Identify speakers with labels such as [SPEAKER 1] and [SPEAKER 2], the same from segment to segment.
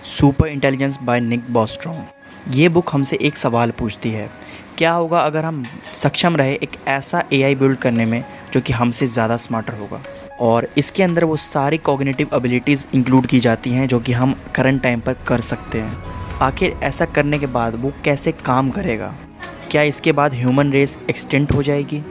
[SPEAKER 1] Super intelligence by Nick बॉस्ट्रॉम। ये book हमसे एक सवाल पूछती है, क्या होगा अगर हम सक्षम रहे एक ऐसा एआई बिल्ड करने में जो कि हमसे ज़्यादा स्मार्टर होगा। और इसके अंदर वो सारी कॉग्निटिव एबिलिटीज़ इंक्लूड की जाती हैं जो कि हम करंट टाइम पर कर सकते हैं। आखिर ऐसा करने के बाद वो कैसे काम करेगा? क्या इसके बाद ह्यूमन रेस एक्सटेंट हो जाएगी?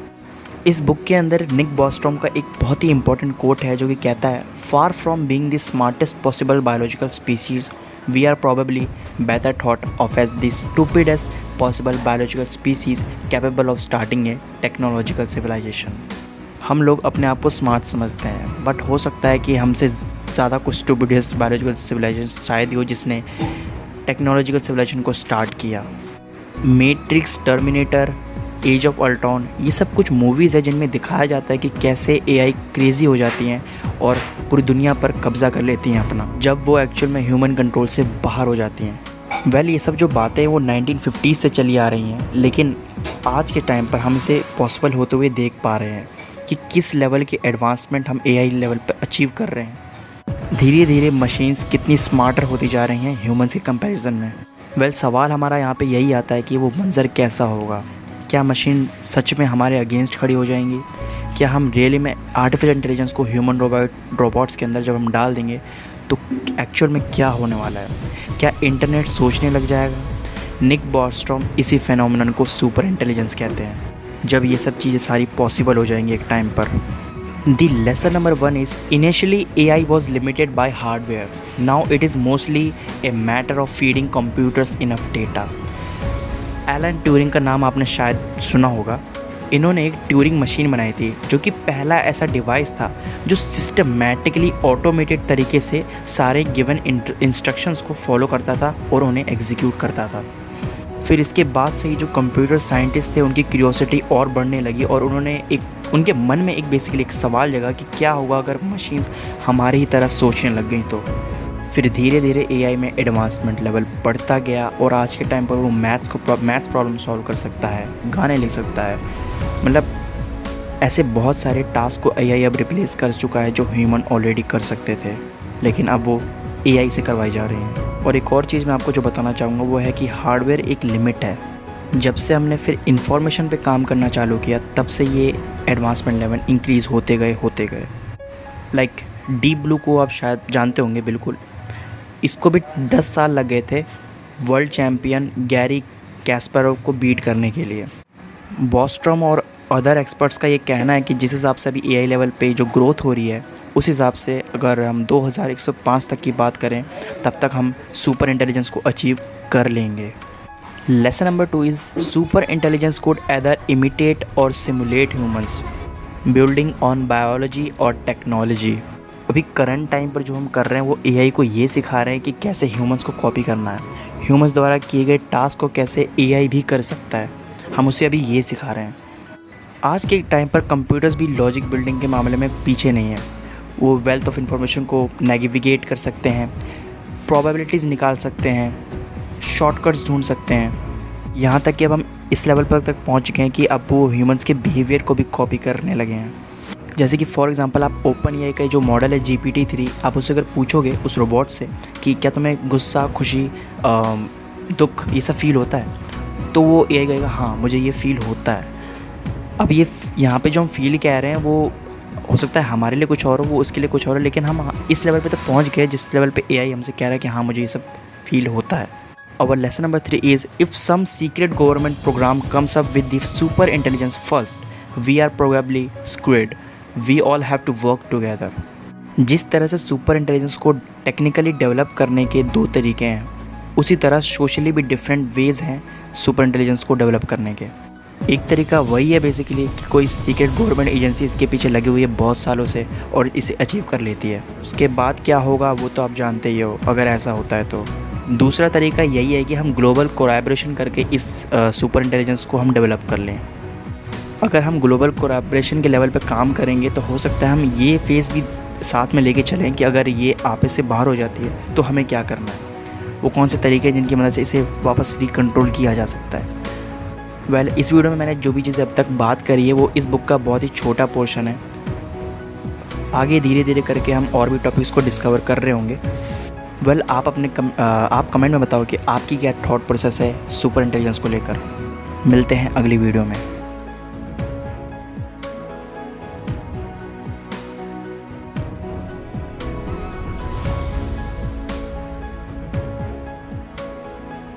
[SPEAKER 1] इस बुक के अंदर निक बॉस्ट्रॉम का एक बहुत ही इंपॉर्टेंट कोट है जो कि कहता है, far from being the smartest possible biological species we are probably better thought of as the stupidest possible biological species capable of starting a technological civilization. हम लोग अपने आप को स्मार्ट समझते हैं, बट हो सकता है कि हमसे ज़्यादा कुछ स्टूपिडेस्ट बायोलॉजिकल सिविलाइजेशन शायद ही हो जिसने टेक्नोलॉजिकल सिविलाइजेशन को स्टार्ट किया। Matrix, Terminator, Age of Ultron, ये सब कुछ मूवीज़ है जिनमें दिखाया जाता है कि कैसे एआई क्रेज़ी हो जाती हैं और पूरी दुनिया पर कब्ज़ा कर लेती हैं अपना, जब वो एक्चुअल में ह्यूमन कंट्रोल से बाहर हो जाती हैं। ये सब जो बातें वो 1950 से चली आ रही हैं, लेकिन आज के टाइम पर हम इसे पॉसिबल होते हुए देख पा रहे हैं कि किस लेवल की एडवांसमेंट हम एआई लेवल पर अचीव कर रहे हैं। धीरे धीरे मशीन्स कितनी स्मार्टर होती जा रही हैं ह्यूमन के कंपैरिजन में। सवाल हमारा यहाँ पे यही आता है कि वो मंज़र कैसा होगा। क्या मशीन सच में हमारे अगेंस्ट खड़ी हो जाएंगी? क्या हम रियली में आर्टिफिशियल इंटेलिजेंस को ह्यूमन रोबोट्स के अंदर जब हम डाल देंगे तो एक्चुअल में क्या होने वाला है? क्या इंटरनेट सोचने लग जाएगा? निक बॉस्ट्रॉम इसी फिनोमेनन को सुपर इंटेलिजेंस कहते हैं, जब ये सब चीज़ें सारी पॉसिबल हो जाएंगी एक टाइम पर। The lesson number 1 is initially AI was limited by hardware, now it is mostly a matter of feeding computers enough data. Alan Turing का नाम आपने शायद सुना होगा। इन्होंने एक ट्यूरिंग मशीन बनाई थी जो कि पहला ऐसा डिवाइस था जो सिस्टमैटिकली ऑटोमेटेड तरीके से सारे गिवन इंस्ट्रक्शंस को फॉलो करता था और उन्हें एग्जीक्यूट करता था। फिर इसके बाद से ही जो कंप्यूटर साइंटिस्ट थे उनकी क्यूरियोसिटी और बढ़ने लगी और उनके मन में बेसिकली एक सवाल जगा कि क्या होगा अगर मशीन्स हमारी ही तरह सोचने लग गई तो। फिर धीरे धीरे एआई में एडवांसमेंट लेवल बढ़ता गया और आज के टाइम पर वो मैथ्स प्रॉब्लम सॉल्व कर सकता है, गाने लिख सकता है, मतलब ऐसे बहुत सारे टास्क को एआई अब रिप्लेस कर चुका है जो ह्यूमन ऑलरेडी कर सकते थे, लेकिन अब वो एआई से करवाई जा रही हैं। और एक और चीज़ मैं आपको जो बताना चाहूँगा वो है कि हार्डवेयर एक लिमिट है। जब से हमने फिर इंफॉर्मेशन पे काम करना चालू किया तब से ये एडवांसमेंट लेवल इंक्रीज़ होते गए। लाइक डीप ब्लू को आप शायद जानते होंगे, बिल्कुल, इसको भी 10 साल लग गए थे वर्ल्ड चैम्पियन गैरी कैस्परोव को बीट करने के लिए। बॉस्ट्रॉम और अदर एक्सपर्ट्स का ये कहना है कि जिस हिसाब से अभी एआई लेवल पे जो ग्रोथ हो रही है उस हिसाब से अगर हम 2105 तक की बात करें तब तक हम सुपर इंटेलिजेंस को अचीव कर लेंगे। Lesson number 2 is super intelligence could either imitate or simulate humans building on biology और टेक्नोलॉजी। अभी करंट टाइम पर जो हम कर रहे हैं वो एआई को ये सिखा रहे हैं कि कैसे ह्यूमंस को कॉपी करना है, ह्यूमंस द्वारा किए गए टास्क को कैसे एआई भी कर सकता है, हम उसे अभी ये सिखा रहे हैं। आज के टाइम पर कंप्यूटर्स भी लॉजिक बिल्डिंग के मामले में पीछे नहीं है। वो वेल्थ ऑफ इंफॉर्मेशन को नेविगेट कर सकते हैं, प्रोबेबिलिटीज़ निकाल सकते हैं, शॉर्टकट्स ढूंढ सकते हैं। यहाँ तक कि अब हम इस लेवल पर तक पहुँच गए हैं कि अब वो ह्यूमंस के बिहेवियर को भी कॉपी करने लगे हैं। जैसे कि फॉर एग्जांपल आप ओपन एआई का जो मॉडल है GPT-3, आप उससे अगर पूछोगे उस रोबोट से कि क्या तुम्हें गुस्सा, खुशी, दुख ये सब फील होता है, तो वो एआई कहेगा हाँ मुझे ये फ़ील होता है। अब ये यहाँ पे जो हम फील कह रहे हैं वो हो सकता है हमारे लिए कुछ और हो, वो उसके लिए कुछ और हो, लेकिन हम इस लेवल पे तक पहुँच गए जिस लेवल पे एआई हमसे कह रहा है कि हाँ मुझे ये सब फील होता है। और lesson number 3 is if some secret government program comes up with the super intelligence first we are probably scared, we all have to work together. जिस तरह से सुपर इंटेलिजेंस को टेक्निकली डेवलप करने के 2 तरीके हैं, उसी तरह सोशली भी डिफरेंट वेज़ हैं सुपर इंटेलिजेंस को डेवलप करने के। एक तरीका वही है बेसिकली कि कोई सीक्रेट गवर्नमेंट एजेंसी इसके पीछे लगी हुई है बहुत सालों से और इसे अचीव कर लेती है। उसके बाद क्या होगा वो तो आप जानते ही हो अगर ऐसा होता है तो। दूसरा तरीका यही है कि हम ग्लोबल कोलैबोरेशन करके इस सुपर इंटेलिजेंस को हम डेवलप कर लें। अगर हम ग्लोबल कोलैबोरेशन के लेवल पे काम करेंगे तो हो सकता है हम ये फेज़ भी साथ में लेके चलें कि अगर ये आपस से बाहर हो जाती है तो हमें क्या करना है, वो कौन से तरीके हैं जिनकी मदद से इसे वापस रिकंट्रोल किया जा सकता है। इस वीडियो में मैंने जो भी चीज़ें अब तक बात करी है वो इस बुक का बहुत ही छोटा पोर्शन है। आगे धीरे धीरे करके हम और भी टॉपिक्स को डिस्कवर कर रहे होंगे। वेल आप आप कमेंट में बताओ कि आपकी क्या थॉट प्रोसेस है सुपर इंटेलिजेंस को लेकर। मिलते हैं अगली वीडियो में।